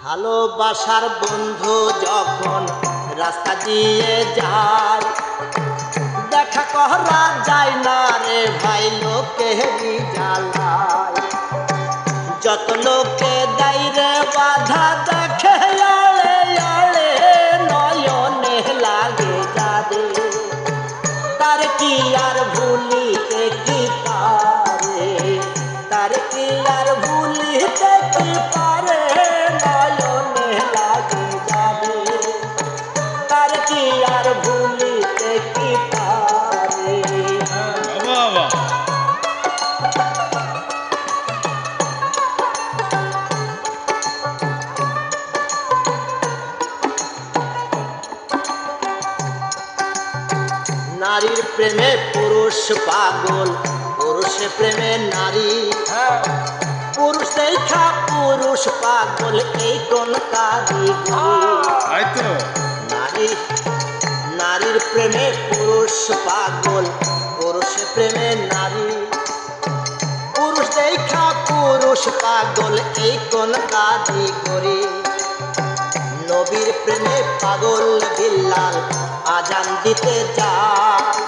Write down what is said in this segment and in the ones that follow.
ভালোবাসার বন্ধু যখন রাস্তা দিয়ে যায়, দেখা করা যায় না রে ভাই লোকেরই জ্বালায়। যত লোকে দেয় রে বাধা, দেখে আড়ে আড়ে নয়নে লাগে যাবে, তার কি আর ভুলিতে কি পারে, তার কি আর ভুলিতে কি পারে, নয়নে লাগে যাবে, তার কি আর ভুলিতে কি পারে। নারীর প্রেমে পুরুষ পাগল, পুরুষের প্রেমে নারী, পুরুষ দেখা পুরুষ পাগল, এই কোন কারিগরি। নারী নারীর প্রেমে পুরুষ পাগল, পুরুষের প্রেমে নারী, পুরুষ দেখা পুরুষ পাগল, এই কোন কারিগরি। নবীর প্রেমে পাগল বিল্লাল আজান দিতে যায়,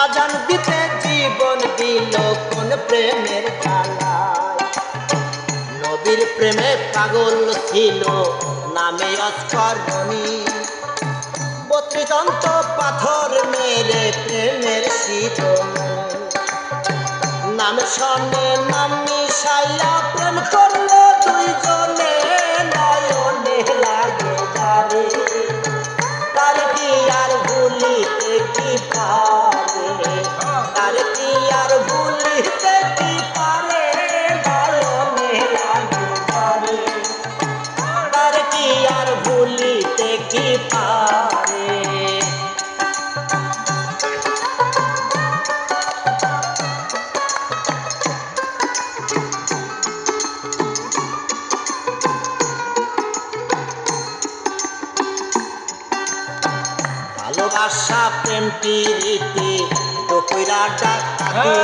আজান দিতে জীবন দিল কোন প্রেমের জ্বালায়। নবীর প্রেমে পাগল ছিল নামে অস্করণী, 32 দন্ত পাথর মেরে প্রেমের শীতমণি। নাম শোনে নাম মিশাইয়া প্রেম করলো দুইজনে, নয়নে লাগে যাবে, তার কি আর ভুলিতে কি পারে, তার কি আর ভুলিতে কি পারে, নয়নে লাগে যাবে, তার কি আর ভুলিতে কি পারে। ভালোবাসা প্রেম প্রীতি দুপুরা ডাকাতি,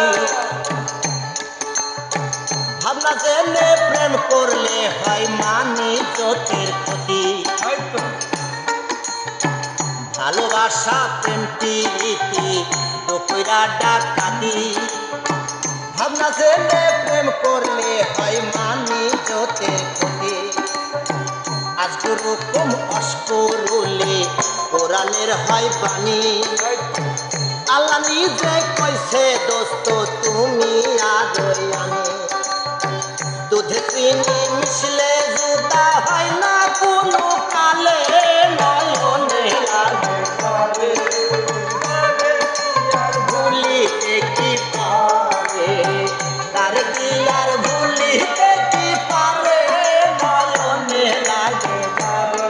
ভাবনা জেনে প্রেম করলে হয় মানি জ্যোতির ক্ষতি। ভালোবাসা প্রেম প্রীতি দুপুরা ডাকাতি, ভাবনা জেনে প্রেম করলে হয় মানি জ্যোতির ক্ষতি। আজ রকম অস্করুলে কোরআনের হয় বাণী, আল্লাহ নিজে কইছে দোস্ত তুমি আদরি আমি। দুধে চিনি মিশলে জুদা হয় না কোনো কালে, নয়নে লাগে যাবে, ভুলিতে কি পারে, তার কি আর ভুলিতে কি পারে, নয়নে লাগে যাবে।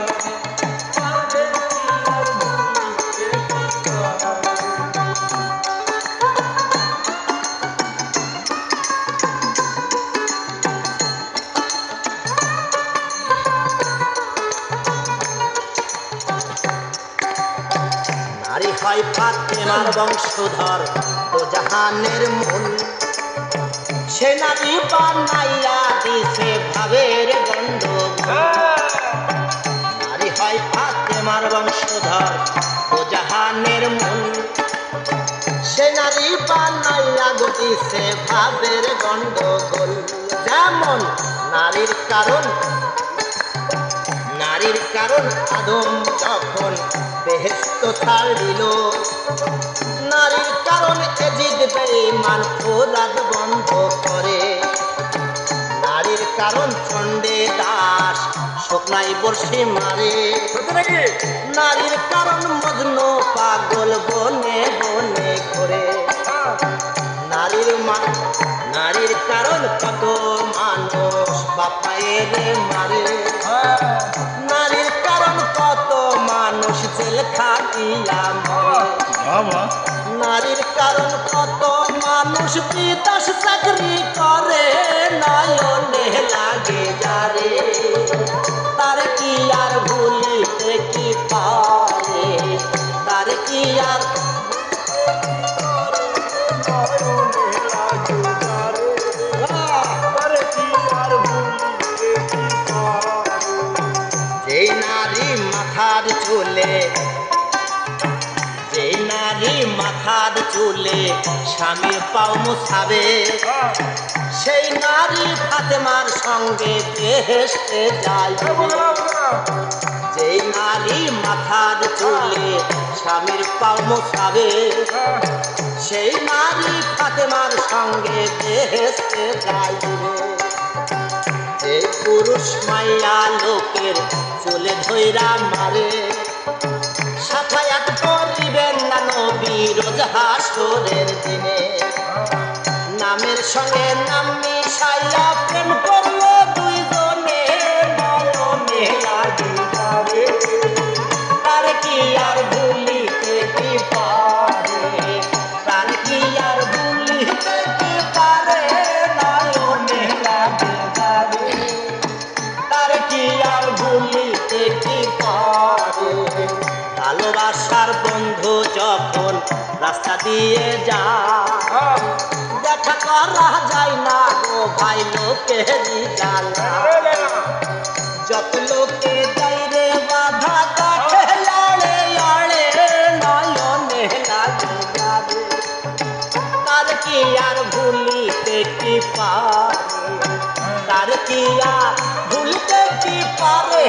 নারী হয় ফাতেমার বংশধর, ও জাহানের মূল, সে নারী বানাইয়া দিছে ভাবের গন্ডগোল। নারী হয় ফাতেমার বংশধর, ও জাহানের মূল, সে নারী বানাইয়া দিছে ভাবের গন্ডগোল। যেমন নারীর কারণ, নারীর কারণ আদম যখন বেহেশত ছাড়িল, নারীর কারণ এজিদ বেঈমান ফোরাদ বন্ধ করে, নারীর কারণ চণ্ডে দাস শুকনাই বর্ষি মারে, নারীর কারণ মজনু পাগল বনে বনে ঘোরে। নারীর কারণ কত মানুষ বাপায়ের মারে, নারীর কারণ কত মানুষ জেল খাটিয়া মরে, নারীর কারণ কত মানুষ বিদেশ চাকরি করে, নয়নে লাগে যারে, তার কি আর ভুলিতে কি পারে, তার কি আর মাথার চুলে, যেই নারী মাথার চুলে স্বামীর পাও মুছাবে, সেই নারী ফাতেমার সঙ্গে বেহেশতে যাইবে। যেই নারী মাথার চুলে স্বামীর পাও মুছাবে, সেই নারী ফাতেমার সঙ্গে বেহেশতে যাইবে। যে পুরুষ মাইয়া লোকের চুলে ধইরা মারে, সাফায়াত করিবেন না নবী রোজ হাসরের দিনে। নামের সঙ্গে নাম মিশাইয়া প্রেম করলে দুইজনে নয়নে লাগি যাবে। তার কি আর ভুলিতে কি পারে, তার কি আর ভুলিতে কি পারে, নয়নে লাগি যাবে। তার কি আর ভুলিতে কি পারে। ভালোবাসার বন্ধু যখন রাস্তা দিয়ে যায়, দেখা করা যায় না গো ভাই লোকেরই জানা। যত লোকে যাই রে বাধা কাঠে লড়ে লড়ে, নয়নে লাগে যাবে। তার কি আর ভুলিতে কি পারে, তার কি আর ভুলতে কি পারে,